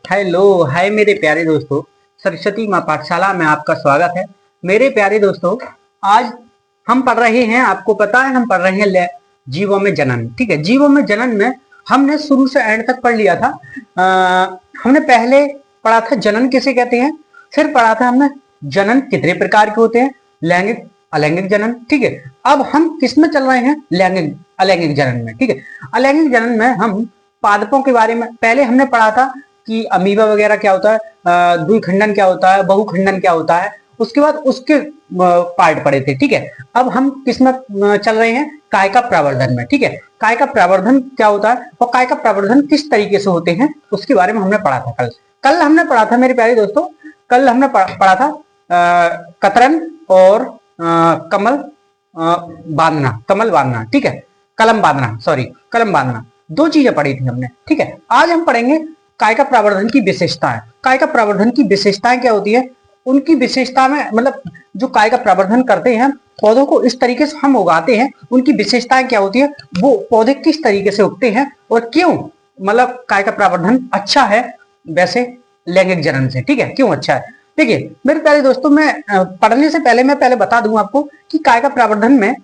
Hello hi मेरे प्यारे दोस्तों। सरस्वती माँ पाठशाला में आपका स्वागत है। मेरे प्यारे दोस्तों, आज हम पढ़ रहे हैं, आपको पता है हम पढ़ रहे हैं जीवों में जनन। ठीक है, जीवों में जनन में हमने शुरू से एंड तक पढ़ लिया था। हमने पहले पढ़ा था जनन किसे कहते हैं, फिर पढ़ा था हमने जनन कितने प्रकार के होते हैं, लैंगिक अलैंगिक जनन। ठीक है, अब हम किस में चल रहे हैं, लैंगिक अलैंगिक जनन में। ठीक है, अलैंगिक जनन में हम पादपों के बारे में पहले हमने पढ़ा था कि अमीबा वगैरह क्या होता है, द्विखंडन क्या होता है, बहुखंडन क्या होता है, उसके बाद उसके पार्ट पढ़े थे। ठीक है, अब हम किस में चल रहे हैं, काय का प्रवर्धन में। ठीक है, काय का प्रवर्धन क्या होता है और काय का प्रवर्धन किस तरीके से होते हैं उसके बारे में हमने पढ़ा था। कल हमने पढ़ा था मेरे प्यारे दोस्तों, कल हमने पढ़ा था कतरन और कमल बांधना, कमल बांधना। ठीक है, कलम बांधना, सॉरी कलम बांधना, दो चीजें पढ़ी थी हमने। ठीक है, आज हम पढ़ेंगे काय का प्रवर्धन की विशेषताएं। काय का प्रवर्धन की विशेषताएं क्या होती है, उनकी विशेषता में मतलब जो काय का प्रवर्धन करते हैं, पौधों को इस तरीके से हम उगाते हैं, उनकी विशेषताएं क्या होती है, वो पौधे किस तरीके से उगते हैं और क्यों मतलब काय का प्रवर्धन अच्छा है वैसे लैंगिक जनन से। ठीक है, क्यों अच्छा है। देखिए मेरे प्यारे दोस्तों, मैं पढ़ने से पहले मैं पता दूं आपको कि काय का प्रवर्धन में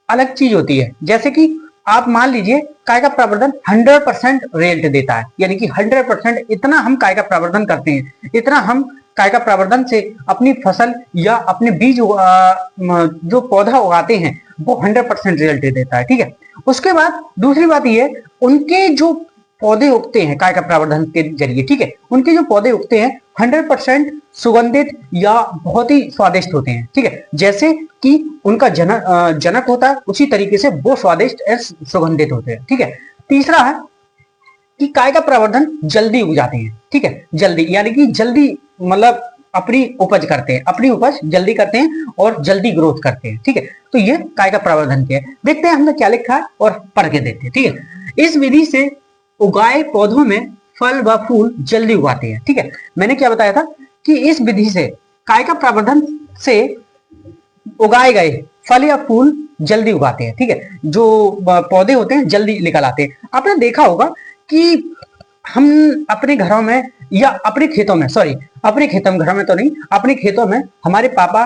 अलग चीज होती है। जैसे कि आप मान लीजिए काय का प्रवर्धन 100% रिजल्ट देता है, यानी कि 100% इतना हम काय का प्रवर्धन करते हैं, इतना हम काय का प्रवर्धन से अपनी फसल या अपने बीज जो पौधा उगाते हैं वो 100% रिजल्ट देता है। ठीक है, उसके बाद दूसरी बात ये, उनके जो पौधे उगते हैं काय का प्रवर्धन के जरिए, ठीक है, उनके जो पौधे उगते हैं 100% सुगंधित या बहुत ही स्वादिष्ट होते हैं। ठीक है, जैसे कि उनका जनक होता है उसी तरीके से वो स्वादिष्ट और सुगंधित होते हैं। ठीक है, तीसरा है कि काय का प्रवर्धन जल्दी उग जाते हैं। ठीक है, जल्दी यानी कि जल्दी मतलब अपनी उपज करते हैं, अपनी उपज जल्दी करते हैं और जल्दी ग्रोथ करते हैं। ठीक है, तो ये काय का प्रवर्धन के देखते हैं हमने क्या लिखा है और पढ़ के देखते हैं। ठीक है, इस विधि से उगाए पौधों में फल व फूल जल्दी उगाते हैं। ठीक है, मैंने क्या बताया था कि इस विधि से काय का प्रवर्धन से उगाए गए फल या फूल जल्दी उगाते हैं। ठीक है, जो पौधे होते हैं जल्दी निकल आते हैं। आपने देखा होगा कि हम अपने घरों में या अपने खेतों में, सॉरी अपने खेतों में, घरों में तो नहीं, अपने खेतों में हमारे पापा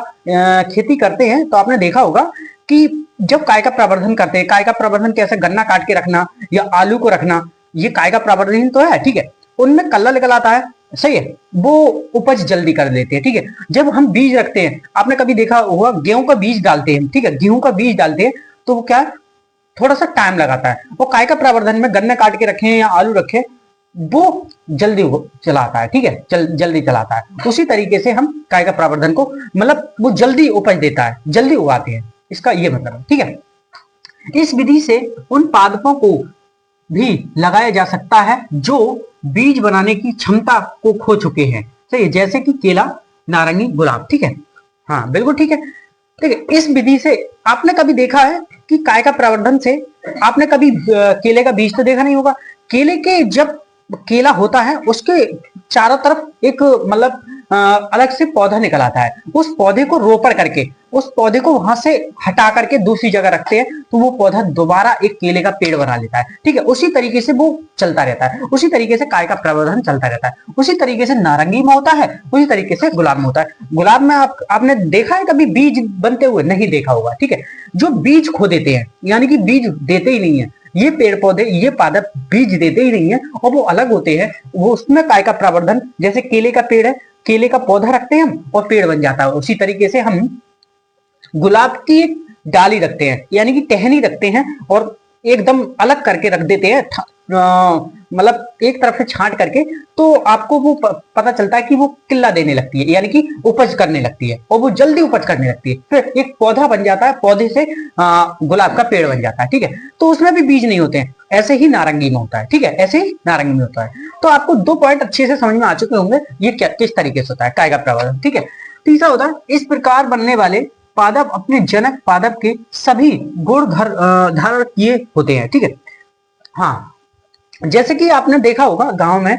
खेती करते हैं, तो आपने देखा होगा कि जब काय का प्रवर्धन करते हैं, काय का प्रवर्धन कैसे, गन्ना काट के रखना या आलू को रखना, ये काय का प्रवर्धन तो है। ठीक है, उनमें कल्ला निकल आता है, सही है, वो उपज जल्दी कर देते हैं। ठीक है, जब हम बीज रखते हैं, आपने कभी देखा होगा गेहूं का बीज डालते हैं, ठीक है, गेहूं का बीज डालते हैं तो वो क्या थोड़ा सा टाइम लगाता है, वो काय का प्रवर्धन में गन्ने काट के रखे या आलू रखे वो जल्दी चलाता है। ठीक है, जल्दी चलाता है। उसी तरीके से हम काय का प्रवर्धन को मतलब वो जल्दी उपज देता है, जल्दी उगाते हैं, इसका ये मतलब है। ठीक है, इस विधि से उन पादपों को भी लगाया जा सकता है जो बीज बनाने की क्षमता को खो चुके हैं, सही है, जैसे कि केला, नारंगी, गुलाब। ठीक है, हाँ बिल्कुल ठीक है। ठीक है, इस विधि से आपने कभी देखा है कि काय का प्रवर्धन से आपने कभी केले का बीज तो देखा नहीं होगा। केले के जब केला होता है उसके चारों तरफ एक मतलब अलग से पौधा निकल आता है, उस पौधे को रोपण करके उस पौधे को वहां से हटा करके दूसरी जगह रखते हैं तो वो पौधा दोबारा एक केले का पेड़ बना लेता है। ठीक है, उसी तरीके से वो चलता रहता है, उसी तरीके से काय का प्रवर्धन चलता रहता है। उसी तरीके से नारंगी में होता है, उसी तरीके से गुलाब में होता है। गुलाब में आपने देखा है कभी बीज बनते हुए? नहीं देखा होगा। ठीक है, जो बीज खो देते हैं यानी कि बीज देते ही नहीं है, ये पेड़ पौधे, ये पादप बीज देते ही नहीं है और वो अलग होते हैं, वो उसमें काय का प्रवर्धन, जैसे केले का पेड़ है, केले का पौधा रखते हैं हम और पेड़ बन जाता है, उसी तरीके से हम गुलाब की डाली रखते हैं यानी कि टहनी रखते हैं और एकदम अलग करके रख देते हैं, मतलब एक तरफ से छांट करके, तो आपको वो पता चलता है कि वो किल्ला देने लगती है यानी कि उपज करने लगती है और वो जल्दी उपज करने लगती है, फिर एक पौधा बन जाता है, पौधे से गुलाब का पेड़ बन जाता है। ठीक है, तो उसमें भी बीज नहीं होते हैं, ऐसे ही नारंगी में होता है। ठीक है, ऐसे ही नारंगी में होता है। तो आपको दो पॉइंट अच्छे से समझ में आ चुके होंगे ये क्या किस तरीके से होता है काय का प्रवर्धन। ठीक है, तीसरा होता है इस प्रकार बनने वाले पादप अपने जनक पादप के सभी गुण धारण किए होते हैं। ठीक है, हाँ जैसे कि आपने देखा होगा गांव में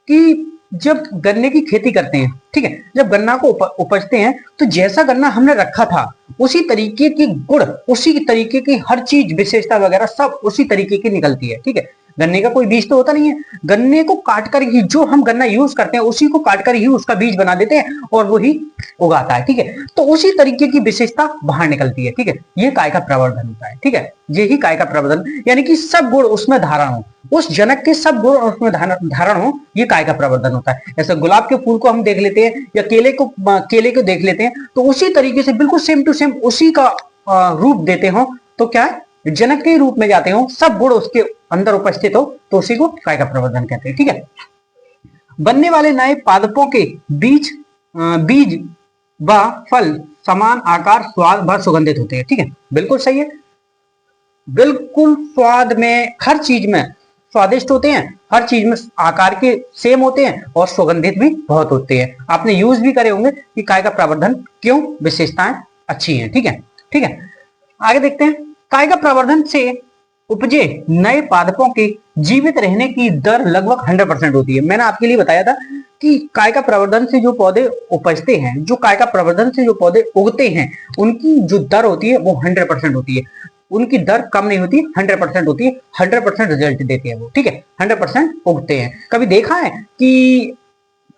कि जब गन्ने की खेती करते हैं ठीक है। जब गन्ना को उपजते हैं तो जैसा गन्ना हमने रखा था उसी तरीके की गुण, उसी तरीके की हर चीज विशेषता वगैरह सब उसी तरीके की निकलती है, ठीक है। गन्ने का कोई बीज तो होता नहीं है, गन्ने को काटकर ही जो हम गन्ना यूज करते हैं उसी को काटकर ही उसका बीज बना देते हैं और वही उगाता है, ठीक है। तो उसी तरीके की विशेषता बाहर निकलती है, ठीक है। ये काय का प्रवर्धन होता है, ठीक है। यही काय का प्रवर्धन, यानी कि सब गुण उसमें धारण हो, उस जनक के सब गुण उसमें धारण हो, ये काय का प्रवर्धन होता है। ऐसे गुलाब के फूल को हम देख लेते हैं या केले को देख लेते हैं तो उसी तरीके से बिल्कुल सेम टू सेम उसी का रूप देते हो तो क्या है, जनक के रूप में जाते हो, सब गुण उसके अंदर उपस्थित हो तो उसी को काय का प्रवर्धन कहते हैं, ठीक है। बनने वाले नए पादपों के बीज व फल समान आकार, स्वाद व सुगंधित होते हैं, ठीक है। बिल्कुल सही है, बिल्कुल स्वाद में हर चीज में स्वादिष्ट होते हैं, हर चीज में आकार के सेम होते हैं और सुगंधित भी बहुत होते हैं। आपने यूज भी करे होंगे कि काय का प्रवर्धन क्यों, विशेषताएं अच्छी हैं, ठीक है। ठीक है, आगे देखते हैं। काय का प्रवर्धन से उपजे नए पादपों के जीवित रहने की दर लगभग 100% होती है। मैंने आपके लिए बताया था कि काय का प्रवर्धन से जो पौधे उपजते हैं, जो काय का प्रवर्धन से जो पौधे उगते हैं, उनकी जो दर होती है वो 100% होती है। उनकी दर कम नहीं होती, 100% होती है, 100% रिजल्ट देते हैं वो, ठीक है। 100% उगते हैं। कभी देखा है कि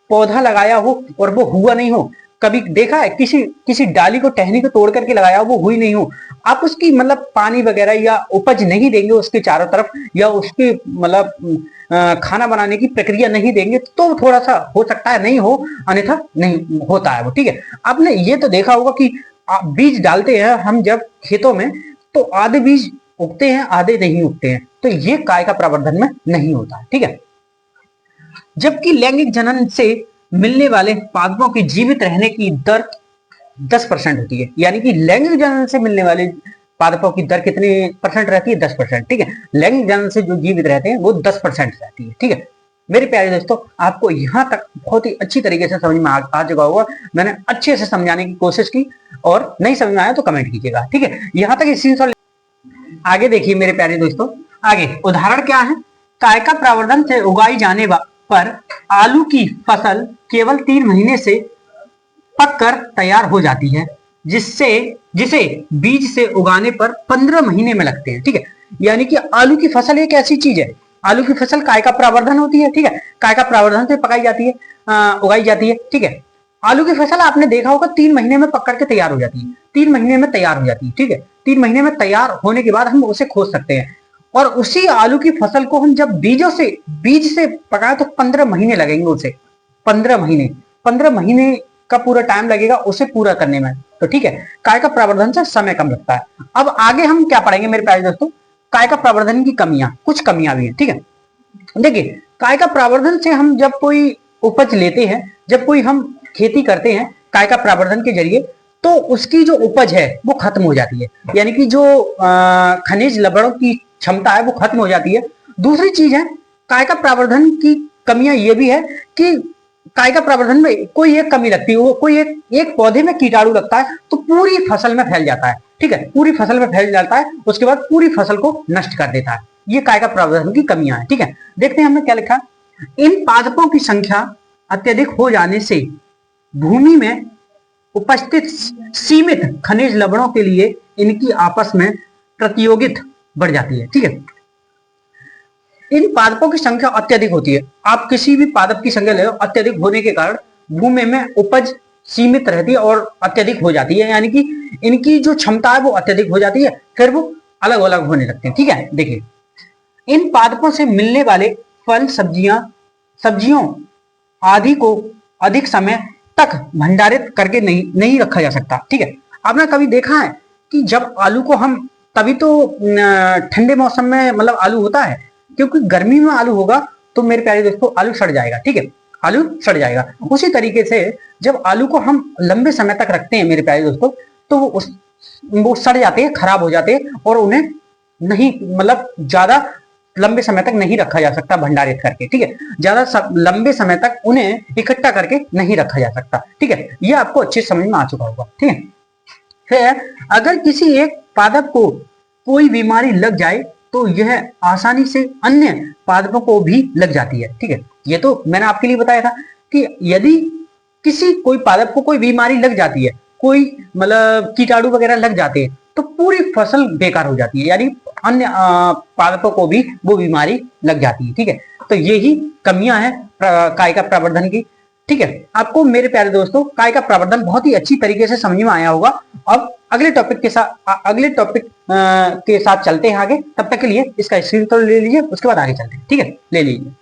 पौधा लगाया हो और वो हुआ नहीं हो? कभी देखा है किसी डाली को, टहनी को तोड़ करके लगाया हो, वो हुई नहीं हो? आप उसकी मतलब पानी वगैरह या उपज नहीं देंगे उसके चारों तरफ, या उसके मतलब खाना बनाने की प्रक्रिया नहीं देंगे तो थोड़ा सा हो सकता है नहीं हो, अन्यथा नहीं होता है वो, ठीक है। आपने ये तो देखा होगा कि बीज डालते हैं हम जब खेतों में तो आधे बीज उगते हैं, आधे नहीं उगते हैं, तो ये काय का प्रवर्धन में नहीं होता है, ठीक है। जबकि लैंगिक जनन से मिलने वाले पादपों की जीवित रहने की दर 10% होती है। यानी कि लैंगिक जनन से मिलने वाले पादपों की दर कितने परसेंट रहती है? 10%, ठीक है। लैंगिक जनन से जो जीवित रहते हैं वो 10% रहती है, ठीक है। मेरे प्यारे दोस्तों, आपको यहां तक बहुत ही अच्छी तरीके से समझ में आ चुका होगा। मैंने अच्छे से समझाने की कोशिश की, और नहीं समझ में आया तो कमेंट कीजिएगा, ठीक है। यहां तक इसी आगे देखिए मेरे प्यारे दोस्तों, आगे उदाहरण क्या है। काय का प्रवर्धन से उगाई जाने पर आलू की फसल केवल 3 महीने से पककर तैयार हो जाती है, जिसे बीज से उगाने पर 15 महीने में लगते हैं, ठीक है। यानी कि आलू की फसल एक ऐसी चीज है, आलू की फसल काय का प्रवर्धन होती है, ठीक है। काय का प्रवर्धन से पकाई जाती है, उगाई जाती है, ठीक है। आलू की फसल आपने देखा होगा 3 महीने में पक करके तैयार हो जाती है, 3 महीने में तैयार हो जाती है, ठीक है। 3 महीने में तैयार होने के बाद हम उसे खोज सकते हैं, और उसी आलू की फसल को हम जब बीज से पकाए तो 15 महीने लगेंगे उसे, 15 महीने का पूरा टाइम लगेगा उसे पूरा करने में, तो ठीक है। काय का प्रवर्धन से समय कम लगता है। अब आगे हम क्या पढ़ेंगे मेरे प्यारे दोस्तों, काय का प्रवर्धन की कमियां, कुछ कमियां भी हैं, ठीक है। देखिए, काय का प्रवर्धन से हम जब कोई उपज लेते हैं, जब कोई हम खेती करते हैं काय का प्रवर्धन के जरिए, तो उसकी जो उपज है वो खत्म हो जाती है। यानी कि जो खनिज लवणों की क्षमता है वो खत्म हो जाती है। दूसरी चीज है, काय का प्रवर्धन की कमियां ये भी है कि काय का प्रवर्धन में कोई एक कमी लगती है, वो कोई एक पौधे में कीटाणु लगता है तो पूरी फसल में फैल जाता है, ठीक है। पूरी फसल में फैल जाता है, उसके बाद पूरी फसल को नष्ट कर देता है। ये काय का प्रवर्धन की कमियां हैं, ठीक है। देखते हैं हमने क्या लिखा। इन पादपों की संख्या अत्यधिक हो जाने से भूमि में उपस्थित सीमित खनिज लवणों के लिए इनकी आपस में प्रतियोगिता बढ़ जाती है, ठीक है। इन पादपों की संख्या अत्यधिक होती है। आप किसी भी पादप की संख्या ले लो, अत्यधिक होने के कारण भूमि में उपज सीमित रहती है और अत्यधिक हो जाती है। यानी कि इनकी जो क्षमता है वो अत्यधिक हो जाती है, फिर वो अलग अलग होने लगते हैं, ठीक है। देखिए, इन पादपों से मिलने वाले फल, सब्जियों आदि को अधिक समय तक भंडारित करके नहीं रखा जा सकता, ठीक है। आपने कभी देखा है कि जब आलू को हम, तभी तो ठंडे मौसम में मतलब आलू होता है, क्योंकि गर्मी में आलू होगा तो मेरे प्यारे दोस्तों आलू सड़ जाएगा, ठीक है। आलू सड़ जाएगा। उसी तरीके से जब आलू को हम लंबे समय तक रखते हैं मेरे प्यारे दोस्तों, तो वो सड़ जाते हैं, खराब हो जाते हैं, और उन्हें नहीं मतलब ज्यादा लंबे समय तक नहीं रखा जा सकता भंडारित करके, ठीक है। ज्यादा लंबे समय तक उन्हें इकट्ठा करके नहीं रखा जा सकता, ठीक है। ये आपको अच्छे समझ में आ चुका होगा, ठीक है। फिर अगर किसी एक पादप को कोई बीमारी लग जाए तो यह आसानी से अन्य पादपों को भी लग जाती है, ठीक है। ये तो मैंने आपके लिए बताया था कि यदि किसी कोई पादप को कोई बीमारी लग जाती है, कोई मतलब कीटाणु वगैरह लग जाते हैं, तो पूरी फसल बेकार हो जाती है, यानी अन्य पादपों को भी वो बीमारी लग जाती है। ठीक है, तो यही कमियां हैं कायिका प्रवर्धन की। ठीक है, आपको मेरे प्यारे दोस्तों कायिका प्रवर्धन बहुत ही अच्छी तरीके से समझ में आया होगा। अब अगले टॉपिक के साथ चलते हैं आगे। तब तक के लिए इसका स्क्रीनशॉट ले लीजिए, उसके बाद आगे चलते हैं। ठीक है, ले लीजिए।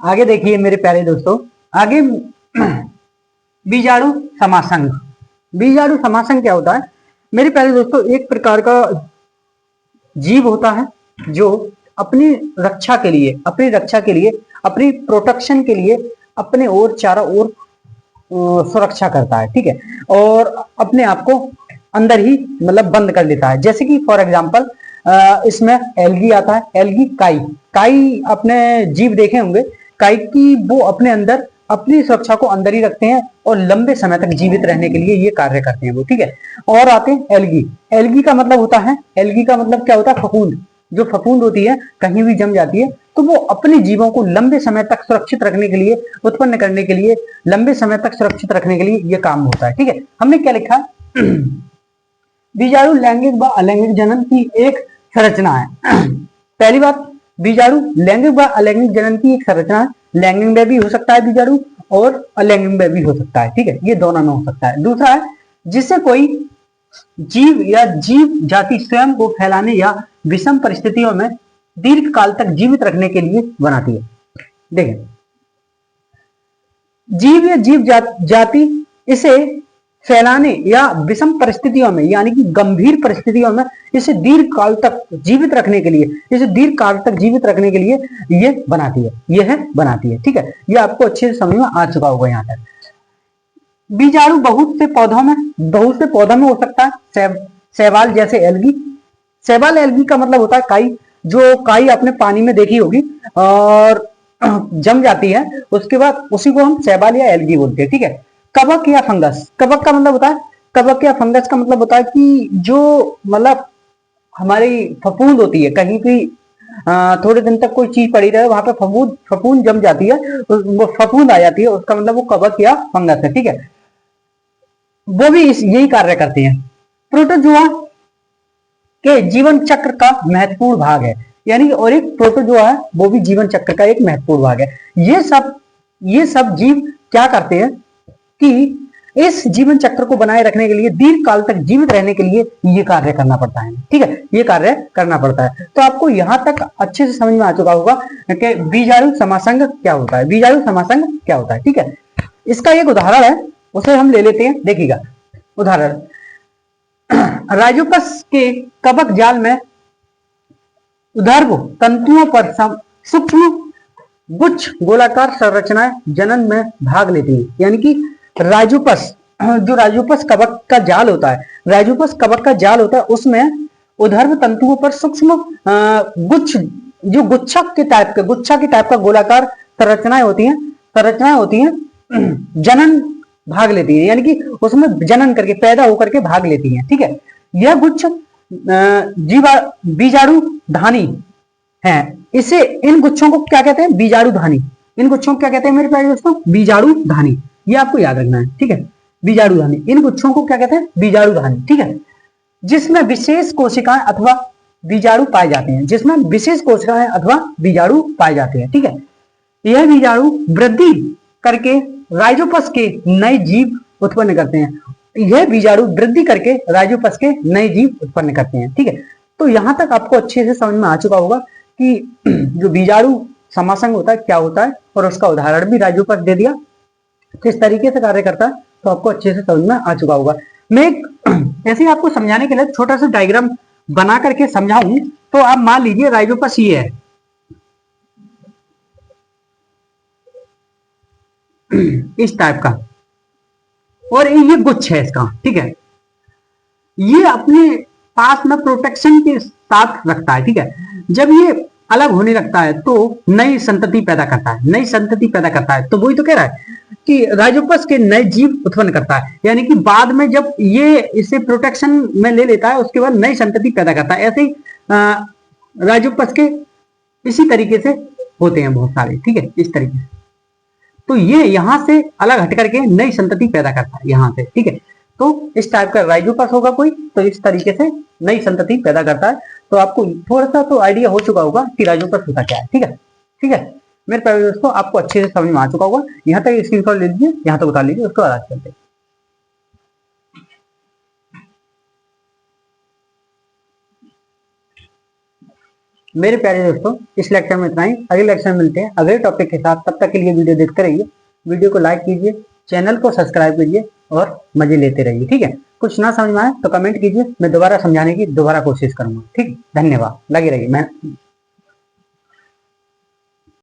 आगे देखिए मेरे प्यारे दोस्तों, आगे बीजाणु समासंग। बीजाणु समासंग क्या होता है मेरे प्यारे दोस्तों? एक प्रकार का जीव होता है जो अपनी रक्षा के लिए, अपनी प्रोटेक्शन के लिए अपने ओर चारों ओर सुरक्षा करता है। ठीक है, और अपने आप को अंदर ही मतलब बंद कर लेता है। जैसे कि फॉर एग्जांपल इसमें एल्गी आता है, एल्गी काई अपने जीव देखे होंगे, काई की वो अपने अंदर अपनी सुरक्षा को अंदर ही रखते हैं और लंबे समय तक जीवित रहने के लिए ये कार्य करते हैं वो। ठीक है, और आते हैं एल्गी। एल्गी का मतलब होता है, एल्गी का मतलब क्या होता है? फफूंद। जो फफूंद होती है कहीं भी जम जाती है तो वो अपने जीवों को लंबे समय तक सुरक्षित रखने के लिए, उत्पन्न करने के लिए, लंबे समय तक सुरक्षित रखने के लिए ये काम होता है। ठीक है, हमने क्या लिखा है? बीजाणु लैंगिक व अलैंगिक जनन की एक संरचना है। पहली बात, बीजाणु लैंगिक व अलैंगिक जनन की एक संरचना है। लैंगिक में भी हो सकता है बीजाणु और अलैंगिक में भी हो सकता है। ठीक है, ये दोनों में हो सकता है। दूसरा है, जिससे कोई जीव या जीव जाति स्वयं को फैलाने या विषम परिस्थितियों में दीर्घ काल तक जीवित रखने के लिए बनाती है। देखें, जीव या जीव जाति इसे फैलाने या विषम परिस्थितियों में, यानी कि गंभीर परिस्थितियों में इसे दीर्घ काल तक जीवित रखने के लिए, ये बनाती है। ठीक है, ये आपको अच्छे से समझ में आ चुका होगा यहाँ तक। बीजाणु बहुत से पौधों में हो सकता है। शैवाल जैसे एल्गी। शैवाल एल्गी का मतलब होता है काई। जो काई आपने पानी में देखी होगी और जम जाती है, उसके बाद उसी को हम शैवाल या एल्गी बोलते हैं। ठीक है, कवक या फंगस। कवक का मतलब होता है, कवक या फंगस का मतलब होता है कि जो मतलब हमारी फफूंद होती है, कहीं भी थोड़े दिन तक कोई चीज पड़ी रहे, वहां पे फफूंद जम जाती है, वो फफूंद आ जाती है, उसका मतलब वो कवक या फंगस है। ठीक है, वो भी यही कार्य करते हैं। प्रोटोजोआ के जीवन चक्र का महत्वपूर्ण भाग है, यानी और एक प्रोटोजोआ है वो भी जीवन चक्र का एक महत्वपूर्ण भाग है। ये सब जीव क्या करते हैं कि इस जीवन चक्र को बनाए रखने के लिए, दीर्घ काल तक जीवित रहने के लिए ये कार्य करना पड़ता है। ठीक है, ये कार्य करना पड़ता है। तो आपको यहां तक अच्छे से समझ में आ चुका होगा कि बीजाणु समासंग क्या होता है। बीजाणु समासंग क्या होता है? ठीक है, इसका एक उदाहरण है, उसे हम ले लेते हैं। देखिएगा उदाहरण, राइजोपस के कवक जाल में ऊर्ध्व तंतुओं पर सूक्ष्म गुच्छ गोलाकार संरचनाएं जनन में भाग लेती है। यानी कि राइजोपस, जो राइजोपस कवक का जाल होता है, उसमें ऊर्ध्व तंतुओं पर सूक्ष्म गुच्छ, जो गुच्छा के टाइप का गोलाकार संरचनाएं होती हैं, जनन भाग लेती है, यानी कि उसमें जनन करके, पैदा होकर के भाग लेती हैं। ठीक है, यह गुच्छ बीजाणु धानी है। इसे, इन गुच्छों को क्या कहते हैं? बीजाणु धानी। इन गुच्छों को क्या कहते हैं मेरे प्यारे दोस्तों? बीजाणु धानी। ये आपको याद रखना है। ठीक है, बीजाणु धानी, इन गुच्छों को क्या कहते हैं? बीजाणु धानी। ठीक है, जिसमें विशेष कोशिकाएं अथवा बीजाणु पाए जाते हैं, ठीक है, यह बीजाणु वृद्धि करके राइजोपस के नए जीव उत्पन्न करते हैं। ठीक है, तो यहां तक आपको अच्छे से समझ में आ चुका होगा कि जो बीजाणु समासंग होता है क्या होता है, और उसका उदाहरण भी राइजोपस दे दिया, किस तरीके से कार्य करता है, तो आपको अच्छे से समझ में आ चुका होगा। मैं ऐसे ही आपको समझाने के लिए छोटा सा डायग्राम बना करके समझाऊं, तो आप मान लीजिए राइजोपस ये है, इस टाइप का, और ये गुच्छ है इसका। ठीक है, ये अपने पास में प्रोटेक्शन के साथ रखता है। ठीक है, जब ये अलग होने लगता है तो नई संतति पैदा करता है। तो वही तो कह रहा है कि राइजोपस के नए जीव उत्पन्न करता है, यानी कि बाद में जब ये इसे प्रोटेक्शन में ले लेता है, उसके बाद नई संतति पैदा करता है। ऐसे ही राइजोपस के इसी तरीके से होते हैं बहुत सारे, ठीक है, इस तरीके से। तो ये यहां से अलग हट करके नई संतति पैदा करता है यहां से, ठीक है। तो इस टाइप का राइजोपस होगा कोई, तो इस तरीके से नई संतति पैदा करता है। तो आपको थोड़ा सा तो आइडिया हो चुका होगा कि राइजोपस होता क्या है, ठीक है, ठीक है। मेरे प्यारे दोस्तों, आपको अच्छे से समझ में आ चुका होगा। यहाँ तक स्क्रीनशॉट ले लीजिए, यहाँ तक उतार लीजिए, उसके बाद आज चलते हैं। मेरे प्यारे दोस्तों, इस लेक्चर में इतना ही। अगले लेक्चर में मिलते हैं अगले टॉपिक के साथ। तब तक के लिए वीडियो देखते रहिए, वीडियो को लाइक कीजिए, चैनल को सब्सक्राइब कीजिए और मजे लेते रहिए, ठीक है। कुछ ना समझ में आए तो कमेंट कीजिए, मैं दोबारा समझाने की दोबारा कोशिश करूंगा, ठीक है। धन्यवाद, लगे रहिए। मैं